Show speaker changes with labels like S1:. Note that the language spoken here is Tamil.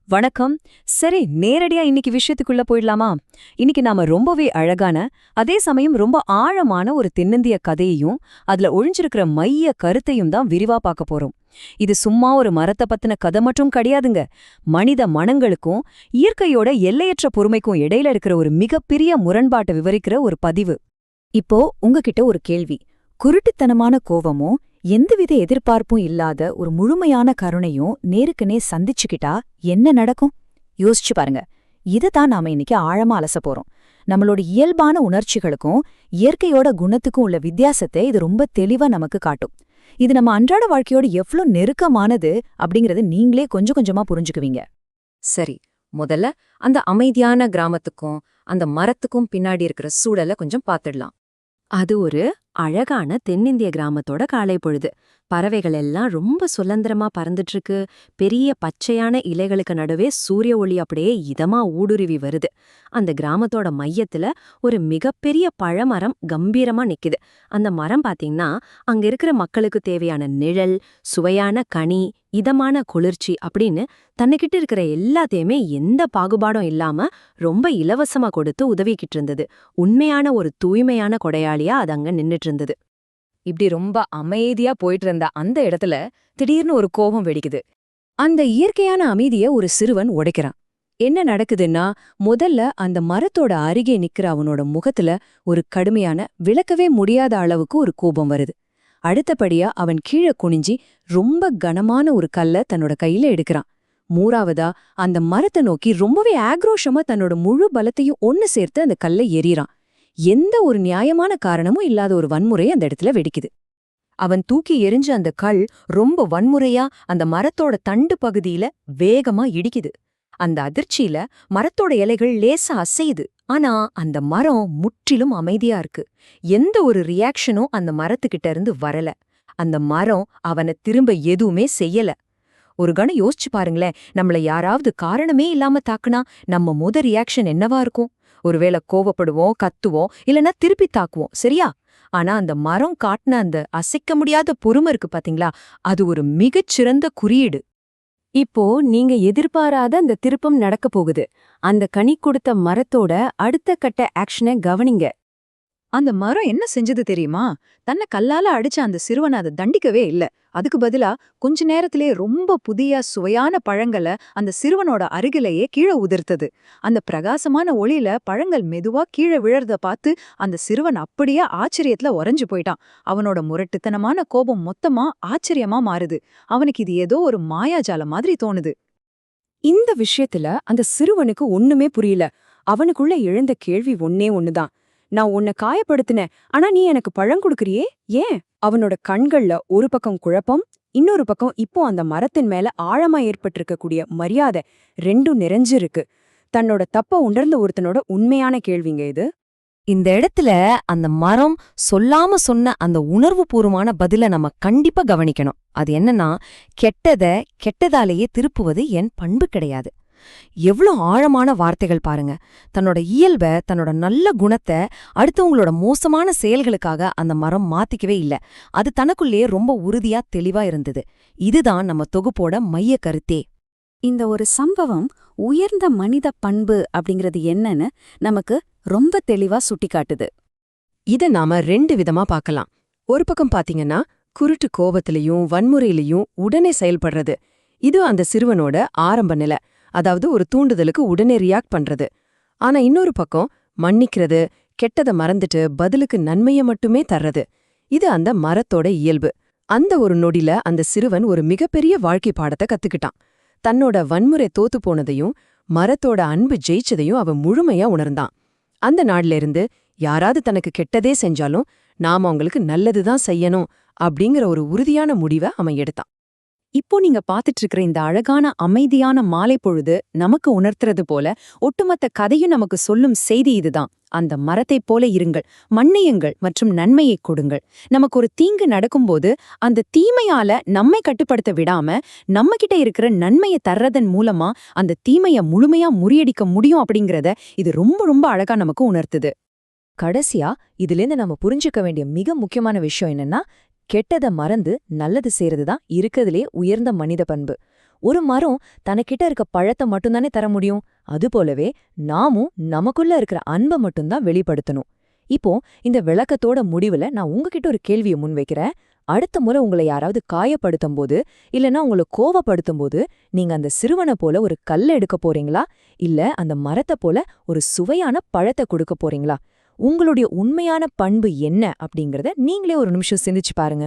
S1: வணக்கம். சரி, நேரடியா இன்னைக்கு விஷயத்துக்குள்ள போயிடலாமா? இன்னைக்கு நாம ரொம்பவே அழகான, அதே சமயம் ரொம்ப ஆழமான ஒரு தென்னிந்திய கதையையும் அதுல ஒழிஞ்சிருக்கிற மைய கருத்தையும் தான் விரிவா பார்க்க போறோம். இது சும்மா ஒரு மரத்தை பத்தின கதை மட்டும் கிடையாதுங்க. மனித மனங்களுக்கும் இயற்கையோட எல்லையற்ற பொறுமைக்கும் இடையில இருக்கிற ஒரு மிகப்பெரிய முரண்பாட்டை விவரிக்கிற ஒரு பதிவு. இப்போ உங்ககிட்ட ஒரு கேள்வி. குருட்டுத்தனமான கோவமும் எந்தவித எதிர்பார்ப்பும் இல்லாத ஒரு முழுமையான கருணையும் நேருக்கு நேர் சந்திச்சுக்கிட்டா என்ன நடக்கும்? யோசிச்சு பாருங்க. இதுதான் நாம இன்னைக்கு ஆழமா அலச போறோம். நம்மளோட இயல்பான உணர்ச்சிகளுக்கும் இயற்கையோட குணத்துக்கும் உள்ள வித்தியாசத்தை இது ரொம்ப தெளிவா நமக்கு காட்டும். இது நம்ம அன்றாட வாழ்க்கையோட எவ்ளோ நெருக்கமானது அப்படிங்கறது நீங்களே கொஞ்சம் கொஞ்சமா புரிஞ்சுக்குவீங்க.
S2: சரி, முதல்ல அந்த அமைதியான கிராமத்துக்கும் அந்த மரத்துக்கும் பின்னாடி இருக்கிற சூழலை கொஞ்சம் பார்த்துடலாம். அது ஒரு அழகான தென்னிந்திய கிராமத்தோட காலை பொழுது. பறவைகள் எல்லாம் ரொம்ப சுதந்திரமா பறந்துட்டு இருக்கு. பெரிய பச்சையான இலைகளுக்கு நடுவே சூரிய ஒளி அப்படியே இதமா ஊடுருவி வருது. அந்த கிராமத்தோட மையத்துல ஒரு மிகப்பெரிய பழமரம் கம்பீரமா நிக்குது. அந்த மரம் பாத்தீங்கன்னா அங்க இருக்கிற மக்களுக்கு தேவையான நிழல், சுவையான கனி, இதமான குளிர்ச்சி அப்படின்னு தன்னுகிட்ட இருக்கிற எல்லாத்தையுமே எந்த பாகுபாடும் இல்லாம ரொம்ப இலவசமா கொடுத்து உதவிக்கிட்டு இருந்தது. உண்மையான ஒரு தூய்மையான கொடையாளியா அது அங்க நின்னுட்டு இருந்தது.
S1: இப்படி ரொம்ப அமைதியா போயிட்டு இருந்த அந்த இடத்துல திடீர்னு ஒரு கோபம் வெடிக்குது. அந்த இயற்கையான அமைதிய ஒரு சிறுவன் உடைக்கிறான். என்ன நடக்குதுன்னா, முதல்ல அந்த மரத்தோட அருகே நிக்கிற அவனோட முகத்துல ஒரு கடுமையான, விளக்கவே முடியாத அளவுக்கு ஒரு கோபம் வருது. அடுத்தபடியா அவன் கீழே குனிஞ்சி ரொம்ப கனமான ஒரு கல்ல தன்னோட கையில எடுக்கிறான். மூறாவதா அந்த மரத்தை நோக்கி ரொம்பவே ஆக்ரோஷமா தன்னோட முழு பலத்தையும் ஒன்னு சேர்த்து அந்த கல்லை எறிறான். எந்த ஒரு நியாயமான காரணமும் இல்லாத ஒரு வன்முறை அந்த இடத்துல வெடிக்குது. அவன் தூக்கி எரிஞ்ச அந்த கல் ரொம்ப வன்முறையா அந்த மரத்தோட தண்டு பகுதியில வேகமா இடிக்குது. அந்த அதிர்ச்சியில மரத்தோட இலைகள் லேசா அசையுது. ஆனா அந்த மரம் முற்றிலும் அமைதியா இருக்கு. எந்த ஒரு ரியாக்ஷனும் அந்த மரத்துக்கிட்ட இருந்து வரல. அந்த மரம் அவனை திரும்ப எதுவுமே செய்யல. ஒரு கணம் யோசிச்சு பாருங்களேன், நம்மள யாராவது காரணமே இல்லாம தாக்குனா நம்ம முத ரியாக்ஷன் என்னவா இருக்கும்? ஒருவேளை கோவப்படுவோம், கத்துவோம், இல்லனா திருப்பி தாக்குவோம், சரியா? ஆனா அந்த மரம் காட்டின அந்த அசைக்க முடியாத பொறுமை இருக்கு பாத்தீங்களா, அது ஒரு மிகச்சிறந்த குறியீடு. இப்போ நீங்க எதிர்பாராத அந்த திருப்பம் நடக்க போகுது. அந்த கனி கொடுத்த மரத்தோட அடுத்த கட்ட ஆக்ஷனை கவனிங்க. அந்த மரம் என்ன செஞ்சது தெரியுமா? தன்னை கல்லால அடிச்ச அந்த சிறுவனை அதை தண்டிக்கவே இல்ல. அதுக்கு பதிலா கொஞ்ச நேரத்திலே ரொம்ப புதிய சுவையான பழங்களை அந்த சிறுவனோட அருகிலேயே கீழே உதிர்த்தது. அந்த பிரகாசமான ஒளியில பழங்கள் மெதுவா கீழே விழறத பார்த்து அந்த சிறுவன் அப்படியே ஆச்சரியத்துல உறைஞ்சு போயிட்டான். அவனோட முரட்டுத்தனமான கோபம் மொத்தமா ஆச்சரியமா மாறுது. அவனுக்கு இது ஏதோ ஒரு மாயாஜாலம் மாதிரி தோணுது. இந்த விஷயத்துல அந்த சிறுவனுக்கு ஒண்ணுமே புரியல. அவனுக்குள்ள எழுந்த கேள்வி ஒன்னே ஒண்ணுதான். நான் உன்னை காயப்படுத்தினேன், ஆனா நீ எனக்கு பழம் கொடுக்கறியே, ஏன்? அவனோட கண்கள்ல ஒரு பக்கம் குழப்பம், இன்னொரு பக்கம் இப்போ அந்த மரத்தின் மேல ஆழமா ஏற்பட்டிருக்கக்கூடிய மரியாதை ரெண்டும் நிறைஞ்சிருக்கு. தன்னோட தப்ப உணர்ந்த ஒருத்தனோட உண்மையான கேள்விங்க இது. இந்த இடத்துல அந்த மரம் சொல்லாம சொன்ன அந்த உணர்வுபூர்வமான பதில நம்ம கண்டிப்பா கவனிக்கணும். அது என்னன்னா, கெட்டதாலேயே திருப்புவது என் பண்பு கிடையாது. எவ்ளோ ஆழமான வார்த்தைகள் பாருங்க. தன்னோட இயல்ப, தன்னோட நல்ல குணத்தை அடுத்தவங்களோட மோசமான செயல்களுக்காக அந்த மரம் மாத்திக்கவே இல்ல. அது தனக்குள்ளேயே ரொம்ப உறுதியா தெளிவா இருந்தது. இதுதான் நம்ம தொகுப்போட மைய கருத்தே.
S3: இந்த ஒரு சம்பவம் உயர்ந்த மனித பண்பு அப்படிங்கிறது என்னன்னு நமக்கு ரொம்ப தெளிவா சுட்டிக்காட்டுது.
S2: இத நாம 2 விதமா பார்க்கலாம். ஒரு பக்கம் பாத்தீங்கன்னா, குருட்டு கோபத்திலையும் வன்முறையிலையும் உடனே செயல்படுறது. இது அந்த சிறுவனோட ஆரம்ப நிலை. அதாவது ஒரு தூண்டுதலுக்கு உடனே ரியாக்ட் பண்றது. ஆனா இன்னொரு பக்கம் மன்னிக்கிறது, கெட்டத மறந்துட்டு பதிலுக்கு நன்மைய மட்டுமே தர்றது. இது அந்த மரத்தோட இயல்பு. அந்த ஒரு நொடில அந்த சிறுவன் ஒரு மிகப்பெரிய வாழ்க்கை பாடத்தை கத்துக்கிட்டான். தன்னோட வன்முறை தோத்து போனதையும் மரத்தோட அன்பு ஜெயிச்சதையும் அவன் முழுமையா உணர்ந்தான். அந்த நாள்ல இருந்து யாராவது தனக்கு கெட்டதே செஞ்சாலும் நாம அவங்களுக்கு நல்லதுதான் செய்யணும் அப்படிங்கிற ஒரு உறுதியான முடிவை அவன் எடுத்தான்.
S1: இப்போ நீங்க பாத்துட்டு இருக்கிற இந்த அழகான அமைதியான மாலை பொழுது நமக்கு உணர்த்துறது போல ஒட்டுமொத்த கதையும் நமக்கு சொல்லும் செய்தி இதுதான். அந்த மரத்தைப் போல இருங்கள், மன்னியுங்கள் மற்றும் நன்மையை கொடுங்கள். நமக்கு ஒரு தீங்கு நடக்கும்போது அந்த தீமையால நம்மை கட்டுப்படுத்த விடாம நம்ம கிட்ட இருக்கிற நன்மையை தர்றதன் மூலமா அந்த தீமையை முழுமையா முறியடிக்க முடியும் அப்படிங்கறத இது ரொம்ப ரொம்ப அழகா நமக்கு உணர்த்துது. கடைசியா இதிலிருந்து நம்ம புரிஞ்சுக்க வேண்டிய மிக முக்கியமான விஷயம் என்னன்னா, கெட்டத மறந்து நல்லது செய்யறதுதான் இருக்கிறதுலே உயர்ந்த மனித பண்பு. ஒரு மரம் தனக்கிட்ட இருக்க பழத்தை மட்டும்தானே தர முடியும். அதுபோலவே நாமும் நமக்குள்ள இருக்கிற அன்பை மட்டும்தான் வெளிப்படுத்தணும். இப்போ இந்த விளக்கத்தோட முடிவுல நான் உங்ககிட்ட ஒரு கேள்வியை முன்வைக்கிறேன். அடுத்த முறை உங்களை யாராவது காயப்படுத்தும் போது இல்லனா உங்களை கோவப்படுத்தும் போது நீங்க அந்த சிறுவனை போல ஒரு கல்லை எடுக்க போறீங்களா, இல்ல அந்த மரத்தை போல ஒரு சுவையான பழத்தை கொடுக்க போறீங்களா? உங்களுடைய உண்மையான பண்பு என்ன அப்படிங்கறத நீங்களே ஒரு நிமிஷம் சிந்திச்சு பாருங்க.